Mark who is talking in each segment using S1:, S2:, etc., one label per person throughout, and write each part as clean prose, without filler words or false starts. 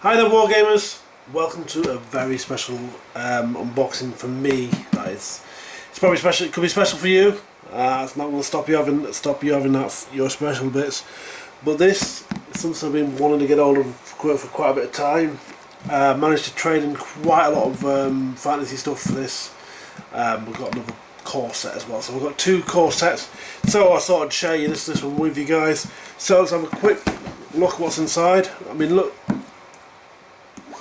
S1: Hi there Wargamers, welcome to a very special unboxing for me. It's probably special, it could be special for you. It's not going to stop you having your special bits, but this is something I've been wanting to get hold of for quite a bit of time. Managed to trade in quite a lot of fantasy stuff for this. We've got another core set as well, so we've got two core sets, so I thought I'd share this one with you guys. So let's have a quick look at what's inside. I mean, look,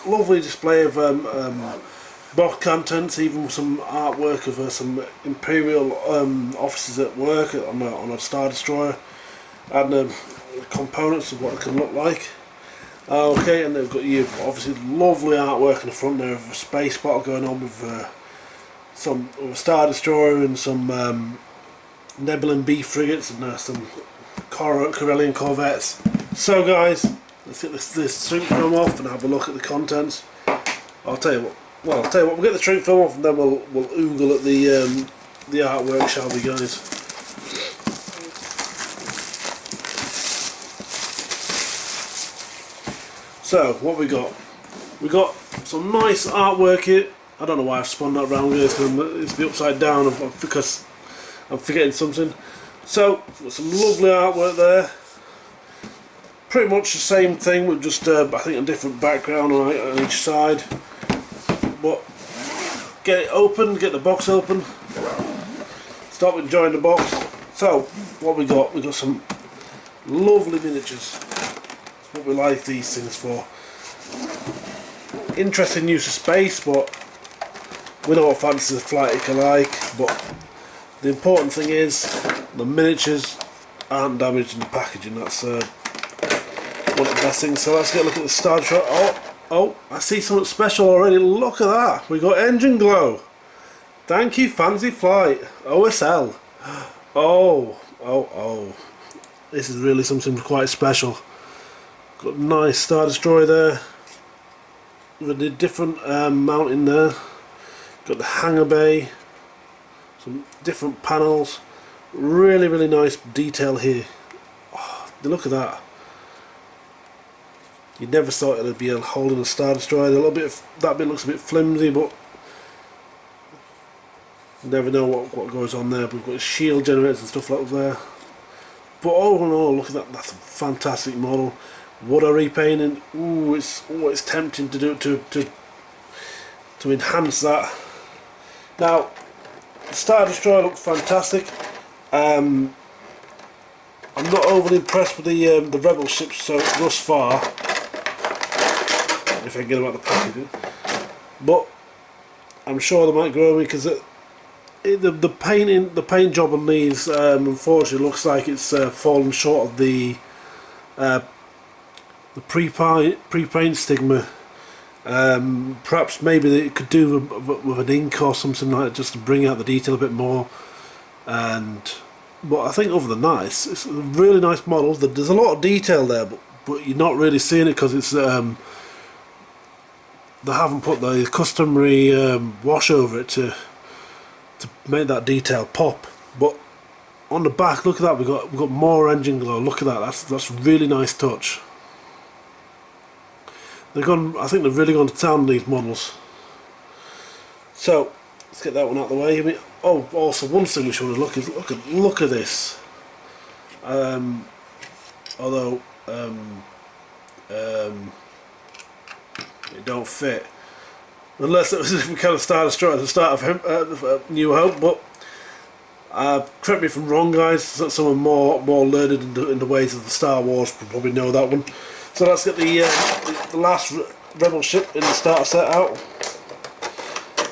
S1: lovely display of box contents, even some artwork of some Imperial officers at work on a Star Destroyer, and components of what it can look like. Okay, and they've got you obviously lovely artwork in the front there of a space battle going on with some Star Destroyer and some Nebulon B frigates and some Corellian corvettes. So guys, let's get this shrink film off and have a look at the contents. I'll tell you what. We'll get the shrink film off and then we'll oogle at the artwork, shall we, guys? So what we got? We got some nice artwork here. I don't know why I've spun that round, guys. It's the upside down because I'm forgetting something. So got some lovely artwork there. Pretty much the same thing with just I think a different background on each side. But get it open, get the box open, start enjoying the box. So what we got some lovely miniatures. That's what we like these things for. Interesting use of space, but we know what fantasy flight can like. But the important thing is the miniatures aren't damaged in the packaging. That's one of the best things. So let's get a look at the Star Destroyer. Oh, I see something special already. Look at that. We got engine glow. Thank you, Fantasy Flight. OSL. Oh. This is really something quite special. Got a nice Star Destroyer there. With a different mounting there. Got the hangar bay. Some different panels. Really nice detail here. Oh, look at that. You never thought it'd be holding a Star Destroyer. That bit looks a bit flimsy, but you never know what goes on there. But we've got shield generators and stuff like that. But all in all, look at that. That's a fantastic model. Water repainting. Ooh, it's tempting to do it to enhance that. Now, the Star Destroyer looks fantastic. I'm not overly impressed with the Rebel ships thus far. If I can get them out of the packaging, but I'm sure they might grow me because the paint job on these unfortunately looks like it's fallen short of the pre-paint stigma. Perhaps maybe they could do with an ink or something like that, just to bring out the detail a bit more. But I think other than that, it's a really nice model. There's a lot of detail there, but you're not really seeing it because it's they haven't put the customary wash over it to make that detail pop. But on the back, look at that. We've got more engine glow. Look at that. That's a really nice touch. I think they've really gone to town on these models. So let's get that one out of the way. I mean, also one thing we should look is look at this. Although it don't fit, unless it was a different kind of Star Destroyer at the start of New Hope. But correct me if I'm wrong, guys. Someone more learned in the ways of the Star Wars would probably know that one. So let's get the last Rebel ship in the starter set out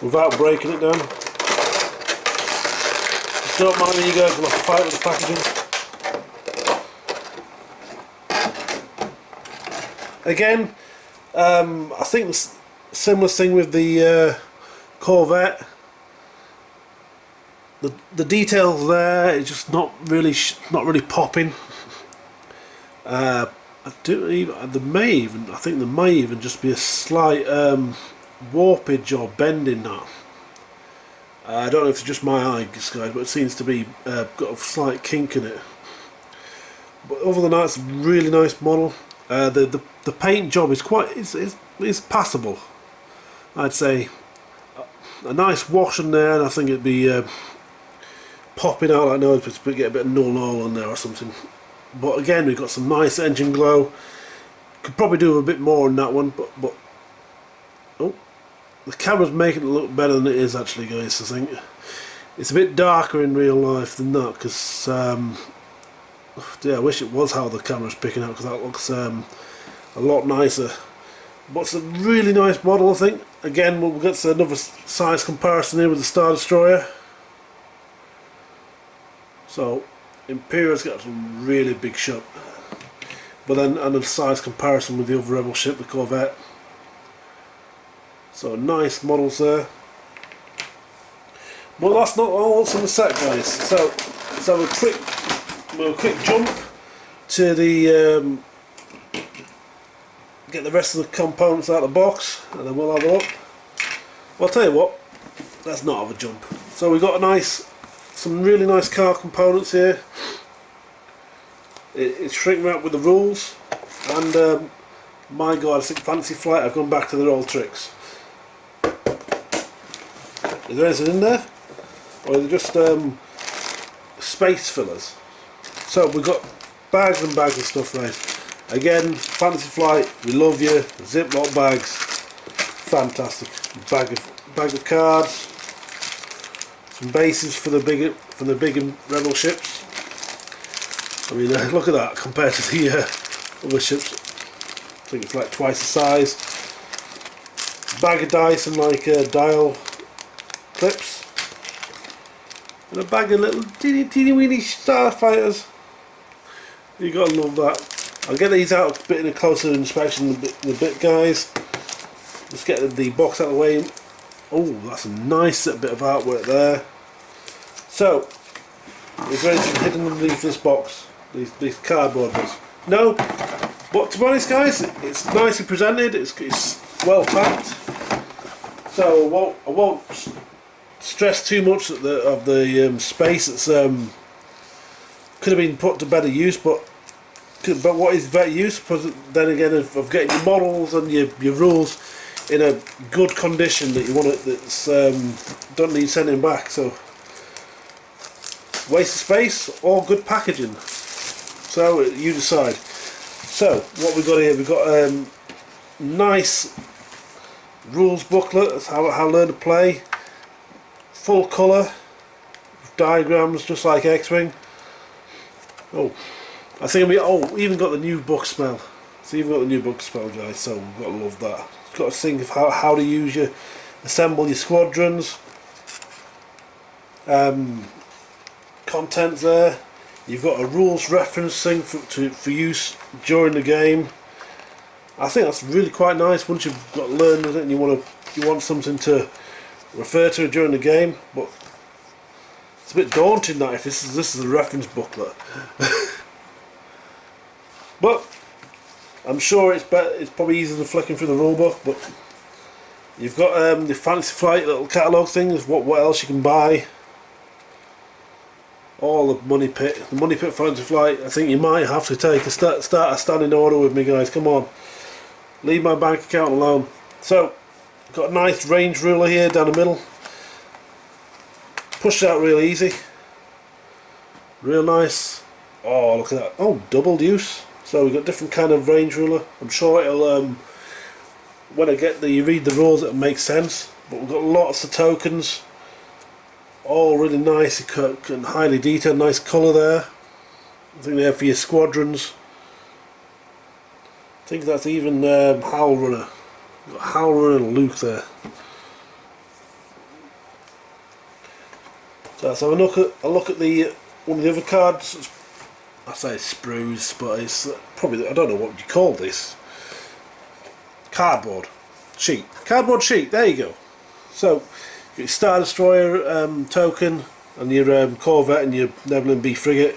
S1: without breaking it down. Just don't mind me, you guys will have to fight with the packaging. Again, I think the similar thing with the Corvette. The details there is just not really popping. I think there may even just be a slight warpage or bend in that. I don't know if it's just my eyes, guys, but it seems to be got a slight kink in it. But other than that, it's a really nice model. The the paint job is is passable. I'd say a nice wash in there, and I think it'd be popping out like nose, but get a bit of null oil on there or something. But again, we've got some nice engine glow. Could probably do a bit more on that one, but oh, the camera's making it look better than it is actually, guys. I think it's a bit darker in real life than that, because yeah, I wish it was how the camera's picking out, because that looks a lot nicer. But it's a really nice model, I think. Again, we'll get to another size comparison here with the Star Destroyer. So Imperial's got some really big ship, but then and a size comparison with the other rebel ship, the Corvette. So nice models there. But that's not all that's in the set, guys. So let's have a quick jump to the get the rest of the components out of the box, and then we'll have a look. Well, I'll tell you what, let's not have a jump. So we've got some really nice car components here. It's shrink wrapped with the rules, and my god, I think Fantasy Flight have gone back to their old tricks. Is there anything in there, or are they just space fillers? So we've got bags and bags of stuff, right? Again, Fantasy Flight, we love you. Ziploc bags, fantastic. Bag of cards, some bases for the bigger rebel ships. I mean, look at that compared to the other ships. I think it's like twice the size. Bag of dice and like dial clips, and a bag of little teeny weeny starfighters. You gotta love that. I'll get these out a bit in a closer inspection in a bit, guys. Let's get the box out of the way. Oh, that's a nice bit of artwork there. So, is there anything hidden underneath this box? These cardboard bits? No, but to be honest, guys, it's nicely presented. It's well packed. So I won't stress too much of the space that's could have been put to better use, but what is better use? Because then again, of getting your models and your rules in a good condition that you want it, that's don't need sending back. So waste of space or good packaging. So you decide. So what we've got here, we've got nice rules booklet. That's how to learn to play. Full colour diagrams, just like X-Wing. Oh, I think we even got the new book smell. So even got the new book smell, guys. So we've got to love that. You've got to think of how to assemble your squadrons. Content there. You've got a rules reference thing for use during the game. I think that's really quite nice once you've got learned it and you want something to refer to during the game. But it's a bit daunting that if this is a reference booklet. But I'm sure it's probably easier than flicking through the rulebook. But you've got the Fantasy Flight little catalogue thing. What else you can buy. All the money pit Fantasy Flight. I think you might have to start a standing order with me, guys. Come on, leave my bank account alone. So, got a nice range ruler here down the middle. Push it out real easy. Real nice. Oh, look at that. Oh, double use. So we've got different kind of range ruler. I'm sure it'll when you read the rules, it'll make sense. But we've got lots of tokens. All really nice and highly detailed, nice colour there. I think they're for your squadrons. I think that's even Howl Runner. Got Howl Runner and Luke there. So let's have a look at the one of the other cards. I say sprues, but it's probably, I don't know what you call this. Cardboard sheet. Cardboard sheet. There you go. So. Your Star Destroyer token and your Corvette and your Nebulon B frigate.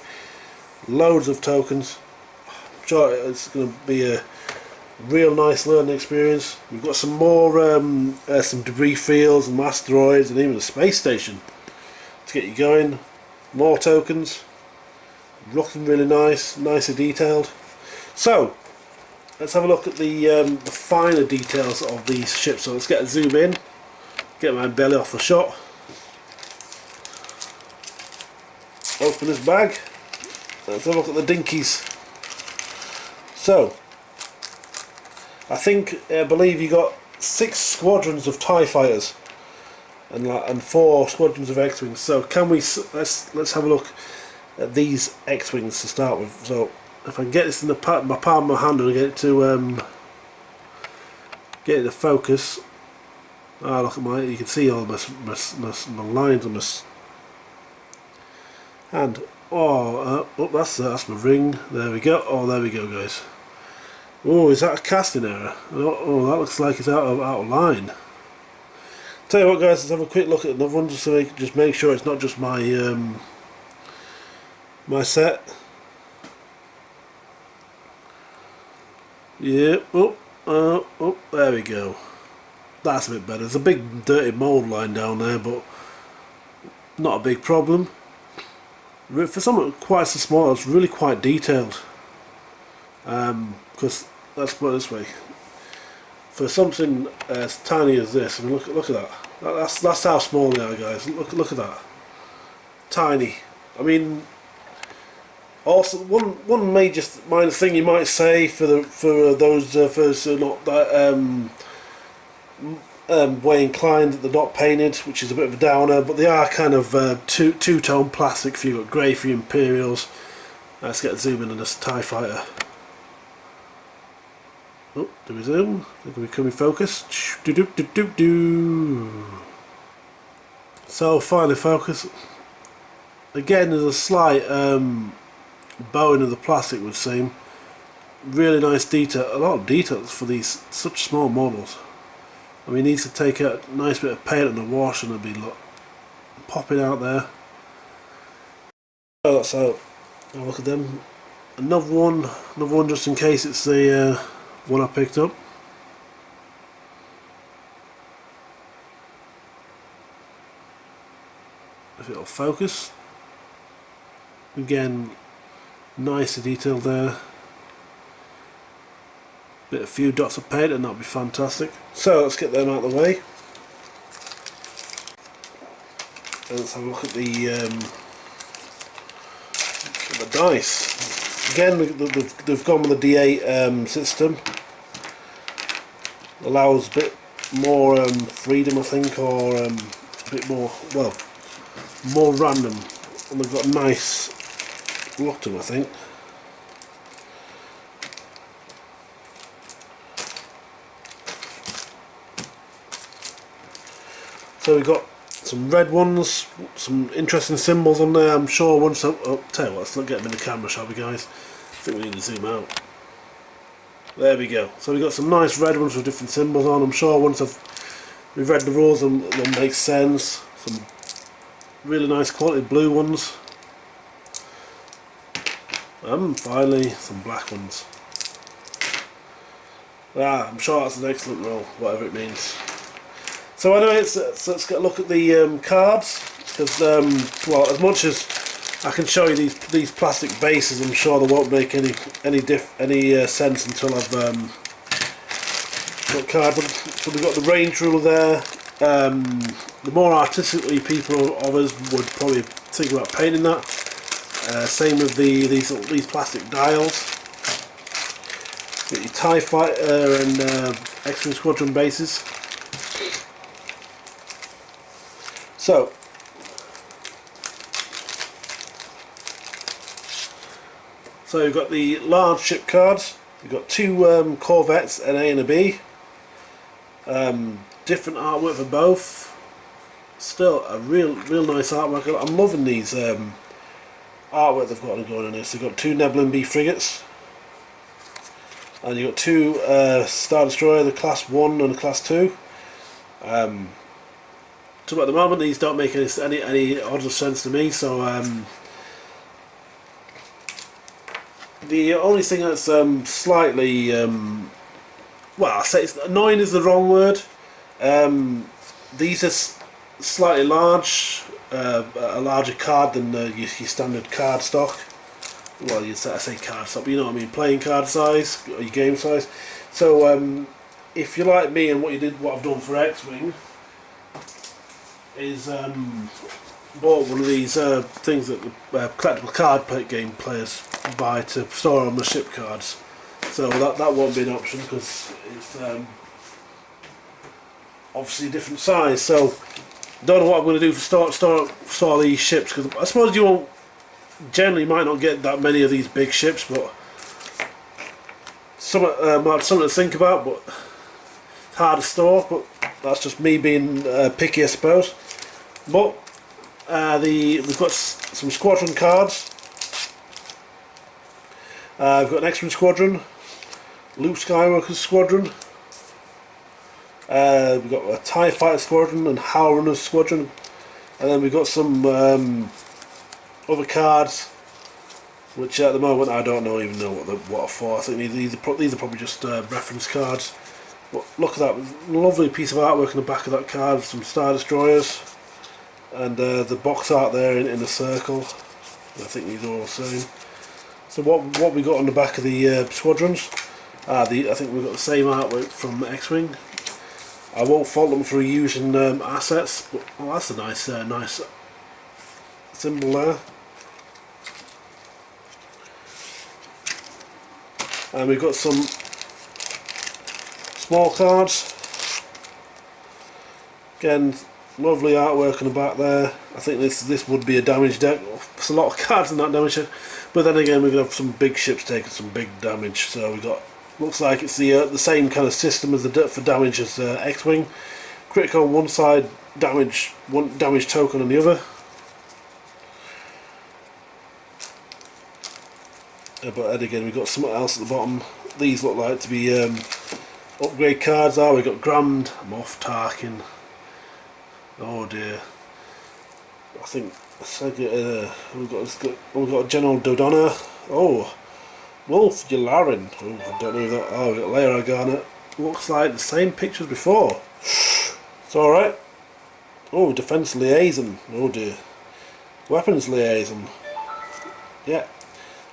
S1: Loads of tokens. I'm sure it's going to be a real nice learning experience. We've got some more some debris fields and asteroids and even a space station to get you going. More tokens. Looking really nice, nicely detailed. So let's have a look at the finer details of these ships. So let's get a zoom in, get my belly off the shot, open this bag, let's have a look at the dinkies. So, I believe you got 6 squadrons of TIE fighters and 4 squadrons of X-wings. So can we let's have a look at these X-wings to start with. So if I can get this in my palm of my hand and get it to focus. Ah, look at you can see all my lines on my hand. Oh, that's my ring. There we go. Oh, there we go, guys. Oh, is that a casting error? Oh, that looks like it's out of line. Tell you what, guys, let's have a quick look at another one just so we can just make sure it's not just my my set. Yeah. Oh, there we go. That's a bit better. There's a big dirty mould line down there, but not a big problem. For something quite so small, it's really quite detailed. Because let's put it this way, for something as tiny as this, I mean, look at that. That's how small they are, guys. Look at that, tiny. I mean, also one major minor thing you might say for those who are not that way inclined that they're not painted, which is a bit of a downer, but they are kind of two-tone plastic. If you've got grey for your Imperials. Let's get a zoom in on this TIE fighter. Oh, do we zoom? Can we come in focus? So finally focus. Again, there's a slight bowing of the plastic, would seem. Really nice detail, a lot of details for these such small models. I mean, he needs to take a nice bit of paint and a wash, and it'll be popping out there. So I'll look at them. Another one just in case it's the one I picked up. If it'll focus. Again, nice detail there. A few dots of paint and that'll be fantastic. So let's get them out of the way. And let's have a look at the dice. Again, they've gone with the D8 system. Allows a bit more freedom, I think, or a bit more, well, more random. And they've got a nice look to them, I think. So we've got some red ones, some interesting symbols on there. I'm sure once tell you what, let's not get them in the camera, shall we, guys? I think we need to zoom out. There we go. So we've got some nice red ones with different symbols on. I'm sure once we've read the rules, they'll make sense. Some really nice quality blue ones. And finally, some black ones. I'm sure that's an excellent roll, whatever it means. So anyway, so let's get a look at the cards. Because, well, as much as I can show you these plastic bases, I'm sure they won't make any sense until I've got cards. So we've got the range ruler there. The more artistically people of us would probably think about painting that. Same with these plastic dials. Get your TIE fighter and X-wing squadron bases. So we've got the large ship cards. We've got 2 Corvettes, an A and a B. Different artwork for both. Still a real nice artwork. I'm loving these artwork they've got going on here. So you've got 2 Nebulon B frigates, and you've got 2 Star Destroyer, the Class 1 and the Class 2. So at the moment these don't make any odds of sense to me. So the only thing that's slightly well, I say it's annoying is the wrong word. These are slightly large, a larger card than your standard card stock. well, I say card size, but you know what I mean, playing card size or your game size. So if you're like me and what I've done for X-Wing is bought one of these things that the collectible card game players buy to store on the ship cards. So that won't be an option because it's obviously a different size. So don't know what I'm going to do for store these ships, because I suppose you won't generally might not get that many of these big ships, but something to think about. But it's hard to store. But that's just me being picky, I suppose. But we've got some squadron cards. We've got an X-Wing squadron, Luke Skywalker's squadron. We've got a TIE Fighter squadron and Howl Runner's squadron, and then we've got some other cards, which at the moment I don't even know what are for. I think these are probably just reference cards. But look at that lovely piece of artwork on the back of that card, some Star Destroyers, and the box art there in a circle. I think these are all the same. So what we got on the back of the squadrons? I think we've got the same artwork from X-Wing. I won't fault them for using assets, but oh, that's a nice symbol there. And we've got some small cards. Again, lovely artwork on the back there. I think this would be a damage deck. There's a lot of cards in that damage deck, but then again we're going to have some big ships taking some big damage. So we got, looks like it's the same kind of system as for damage as X-Wing. Critical on one side, damage token on the other. But then again we've got something else at the bottom. These look like to be upgrade cards. We've got Grand Moff Tarkin. Oh dear. I think we've got General Dodonna. Oh, Wolf Yularen. Oh, I don't know that. Oh, we've got Leia Organa. Looks like the same picture as before. It's alright. Oh, Defense Liaison. Oh dear. Weapons Liaison. Yeah.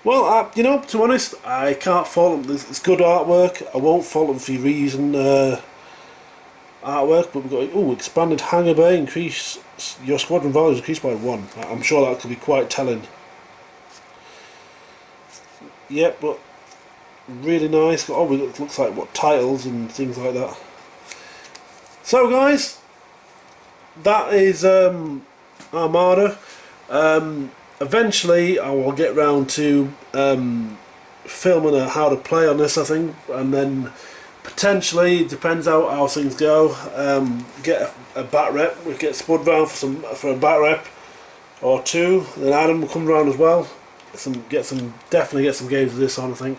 S1: Well, you know, to be honest, I can't fault them. It's good artwork. I won't fault them for reusing artwork. But we've got expanded hangar bay. Increase your squadron values increased by 1. I'm sure that could be quite telling. Yep, but really nice. Oh, it looks like what titles and things like that. So, guys, that is Armada. Eventually I will get round to filming how to play on this, I think, and then potentially, it depends how things go, get a bat rep. We get Spud round for a bat rep or two. Then Adam will come round as well. Definitely get some games of this on, I think,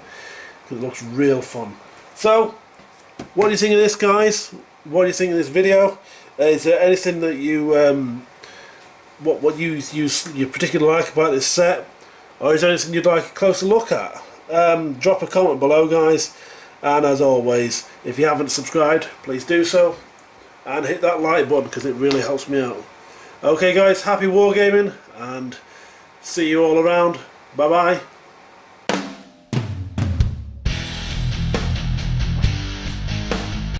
S1: because it looks real fun. So, what do you think of this, guys? What do you think of this video? Is there anything that you what you particularly like about this set, or is there anything you'd like a closer look at? Drop a comment below, guys, and as always, if you haven't subscribed, please do so, and hit that like button because it really helps me out. Okay, guys, happy wargaming, and see you all around. Bye bye.